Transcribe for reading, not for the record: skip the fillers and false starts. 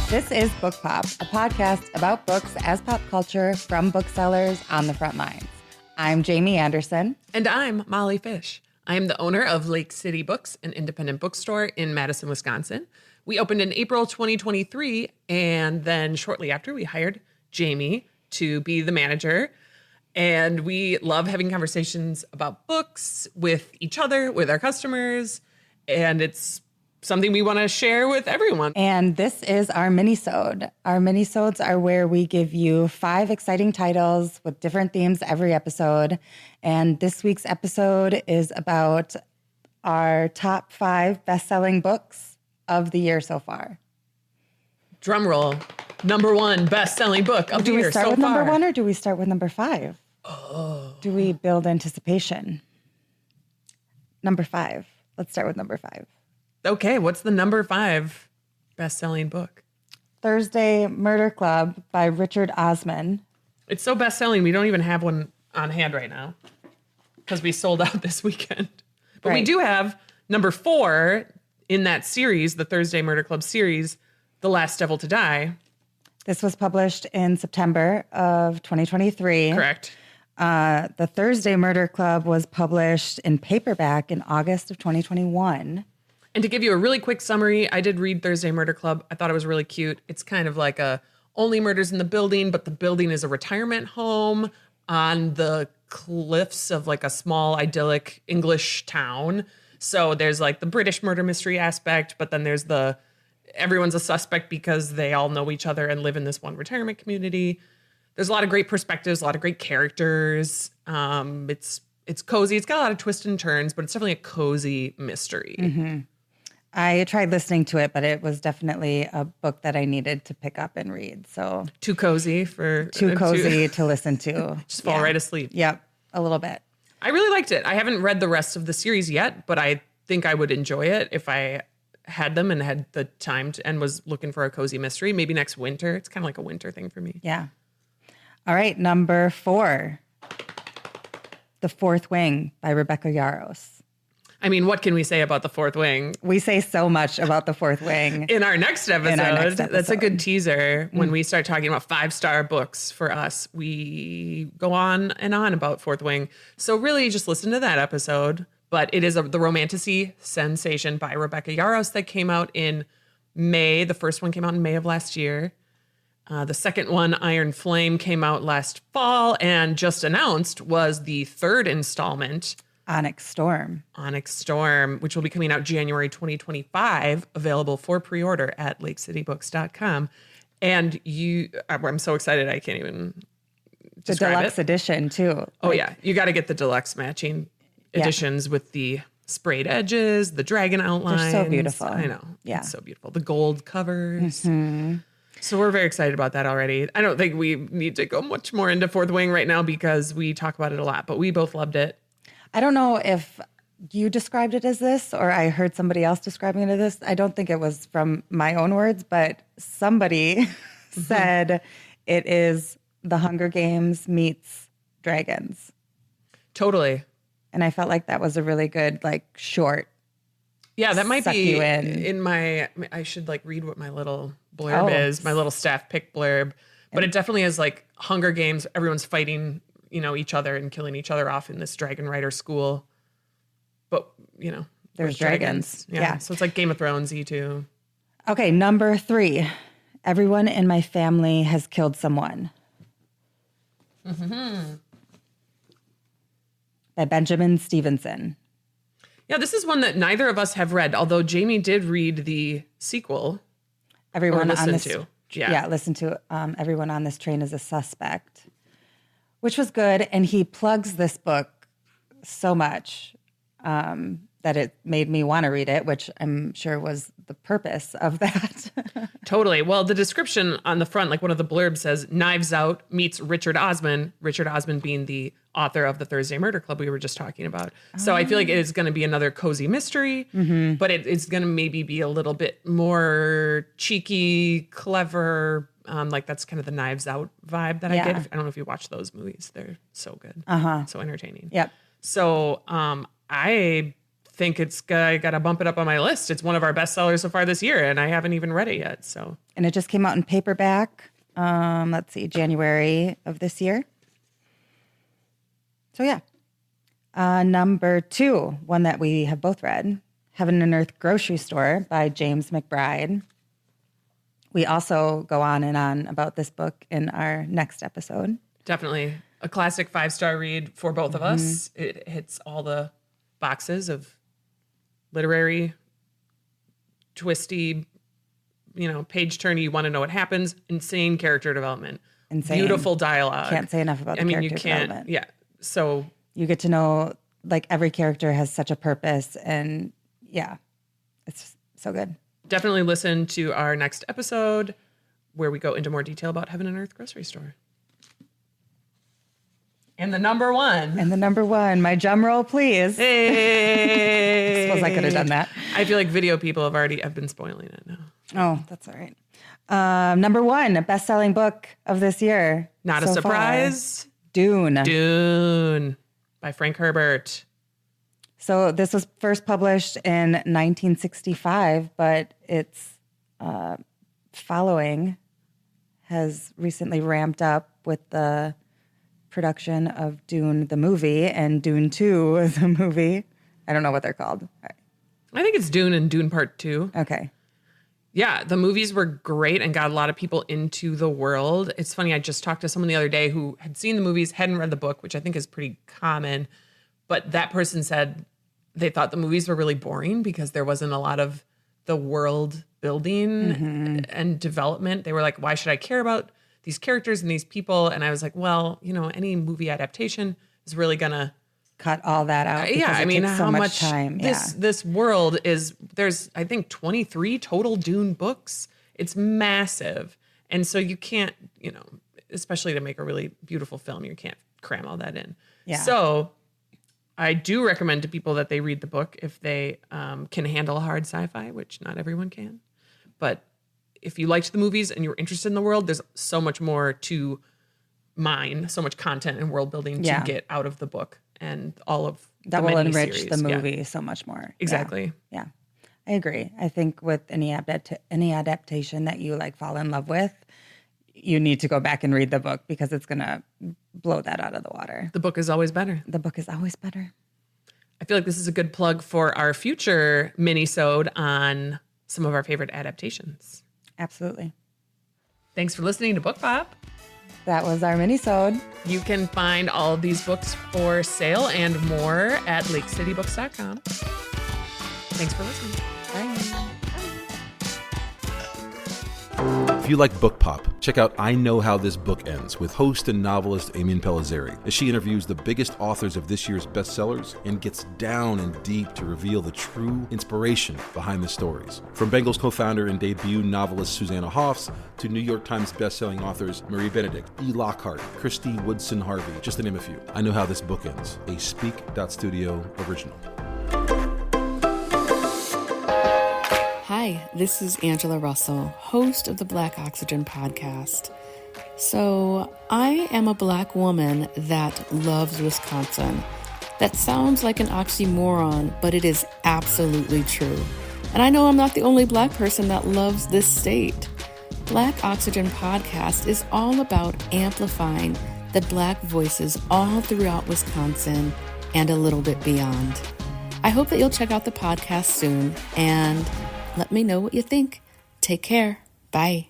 This is Book Pop, a podcast about books as pop culture from booksellers on the front lines. I'm Jamie Anderson. And I'm Molly Fish. I am the owner of Lake City Books, an independent bookstore in Madison, Wisconsin. We opened in April 2023, and then shortly after, we hired Jamie to be the manager. And we love having conversations about books with each other, with our customers, and it's something we want to share with everyone. And this is our mini-sode. Our mini-sodes are where we give you 5 exciting titles with different themes every episode. And this week's episode is about our top 5 best-selling books of the year so far. Drum roll. Number 1 best-selling book of the year so far. Do we start with number 1 or do we start with number 5? Oh. Do we build anticipation? Number 5. Let's start with number 5. Okay, what's the number 5 best-selling book? Thursday Murder Club by Richard Osman. It's so best-selling, we don't even have one on hand right now because we sold out this weekend. But we do have number 4 in that series, the Thursday Murder Club series, The Last Devil to Die. This was published in September of 2023. Correct. The Thursday Murder Club was published in paperback in August of 2021. And to give you a really quick summary, I did read Thursday Murder Club. I thought it was really cute. It's kind of like a only murders in the building, but the building is a retirement home on the cliffs of like a small idyllic English town. So there's like the British murder mystery aspect, but then there's everyone's a suspect because they all know each other and live in this one retirement community. There's a lot of great perspectives, a lot of great characters. It's cozy. It's got a lot of twists and turns, but it's definitely a cozy mystery. Mm-hmm. I tried listening to it, but it was definitely a book that I needed to pick up and read. So too cozy to listen to. Just fall right asleep. Yep, a little bit. I really liked it. I haven't read the rest of the series yet, but I think I would enjoy it if I had them and had the time and was looking for a cozy mystery. Maybe next winter. It's kind of like a winter thing for me. Yeah. All right, number 4, The Fourth Wing by Rebecca Yarros. I mean, what can we say about The Fourth Wing? We say so much about The Fourth Wing. In our next episode. That's a good teaser. When we start talking about 5-star books for us, we go on and on about Fourth Wing. So really just listen to that episode. But it is the romantasy sensation by Rebecca Yarros that came out in May. The first one came out in May of last year. The second one, Iron Flame, came out last fall and just announced was the 3rd installment. Onyx Storm, which will be coming out January 2025, available for pre-order at lakecitybooks.com. And I'm so excited I can't even describe the deluxe edition too. Oh yeah, you got to get the deluxe matching editions with the sprayed edges, the dragon outlines. They're so beautiful. I know. Yeah, it's so beautiful. The gold covers. Mm-hmm. So we're very excited about that already. I don't think we need to go much more into Fourth Wing right now because we talk about it a lot, but we both loved it. I don't know if you described it as this or I heard somebody else describing it as this. I don't think it was from my own words, but somebody said it is The Hunger Games meets dragons. Totally. And I felt like that was a really good, short. Yeah, that might be you in my, I should read what my little blurb is, my little staff pick blurb. But it definitely is Hunger Games. Everyone's fighting each other and killing each other off in this dragon rider school. But, there's dragons. Yeah. So it's like Game of Thrones-y too. Okay, number 3. Everyone in my family has killed someone. Mm-hmm. By Benjamin Stevenson. Yeah, this is one that neither of us have read, although Jamie did read the sequel. Everyone on this, listen to Everyone on This Train is a Suspect, which was good. And he plugs this book so much that it made me want to read it, which I'm sure was the purpose of that. Totally. Well, the description on the front, one of the blurbs says, Knives Out meets Richard Osman being the author of the Thursday Murder Club we were just talking about. So I feel like it is going to be another cozy mystery, but it's going to maybe be a little bit more cheeky, clever. That's kind of the Knives Out vibe that I get. I don't know if you watch those movies. They're so good. So entertaining. Yep. So I think I got to bump it up on my list. It's one of our best sellers so far this year, and I haven't even read it yet. So, and it just came out in paperback. Let's see, January of this year. So yeah. Number 2, one that we have both read, Heaven and Earth Grocery Store by James McBride. We also go on and on about this book in our next episode. Definitely a classic 5-star read for both of us. It hits all the boxes of literary, twisty, page turny. You want to know what happens. Insane character development. Insane. Beautiful dialogue. Can't say enough about the character development. Yeah. So you get to know like every character has such a purpose, and yeah, it's so good. Definitely listen to our next episode where we go into more detail about Heaven and Earth Grocery Store. And the number one. My drum roll, please. Hey. I suppose I could have done that. I feel like video people have been spoiling it now. Oh, that's all right. Number 1, a best-selling book of this year. Not a surprise. Far. Dune by Frank Herbert. So this was first published in 1965, but its following has recently ramped up with the production of Dune the movie and Dune 2 the movie. I don't know what they're called. I think it's Dune and Dune Part 2. Okay. Yeah, the movies were great and got a lot of people into the world. It's funny, I just talked to someone the other day who had seen the movies, hadn't read the book, which I think is pretty common. But that person said they thought the movies were really boring because there wasn't a lot of the world building and development. They were like, why should I care about these characters and these people? And I was like, well, any movie adaptation is really going to cut all that out. Yeah, I mean, how much time? This world is, there's, I think, 23 total Dune books. It's massive. And so you can't, especially to make a really beautiful film, you can't cram all that in. Yeah. So I do recommend to people that they read the book if they can handle hard sci-fi, which not everyone can. But if you liked the movies and you were interested in the world, there's so much more to mine, so much content and world building to get out of the book. And all of that the will many enrich series. the movie so much more. Exactly. Yeah. I agree. I think with any adaptation that you like fall in love with, you need to go back and read the book because it's going to blow that out of the water. The book is always better. The book is always better. I feel like this is a good plug for our future mini-sode on some of our favorite adaptations. Absolutely. Thanks for listening to Book Pop. That was our mini-sode. You can find all of these books for sale and more at lakecitybooks.com. Thanks for listening. Bye. If you like Book Pop, check out I Know How This Book Ends with host and novelist Amin Pellizzeri as she interviews the biggest authors of this year's bestsellers and gets down and deep to reveal the true inspiration behind the stories. From Bengals co-founder and debut novelist Susanna Hoffs to New York Times bestselling authors Marie Benedict, E. Lockhart, Christy Woodson Harvey, just to name a few. I Know How This Book Ends, a Speak.Studio original. Hi, this is Angela Russell, host of the Black Oxygen podcast. So, I am a Black woman that loves Wisconsin. That sounds like an oxymoron, but it is absolutely true. And I know I'm not the only Black person that loves this state. Black Oxygen podcast is all about amplifying the Black voices all throughout Wisconsin and a little bit beyond. I hope that you'll check out the podcast soon and let me know what you think. Take care. Bye.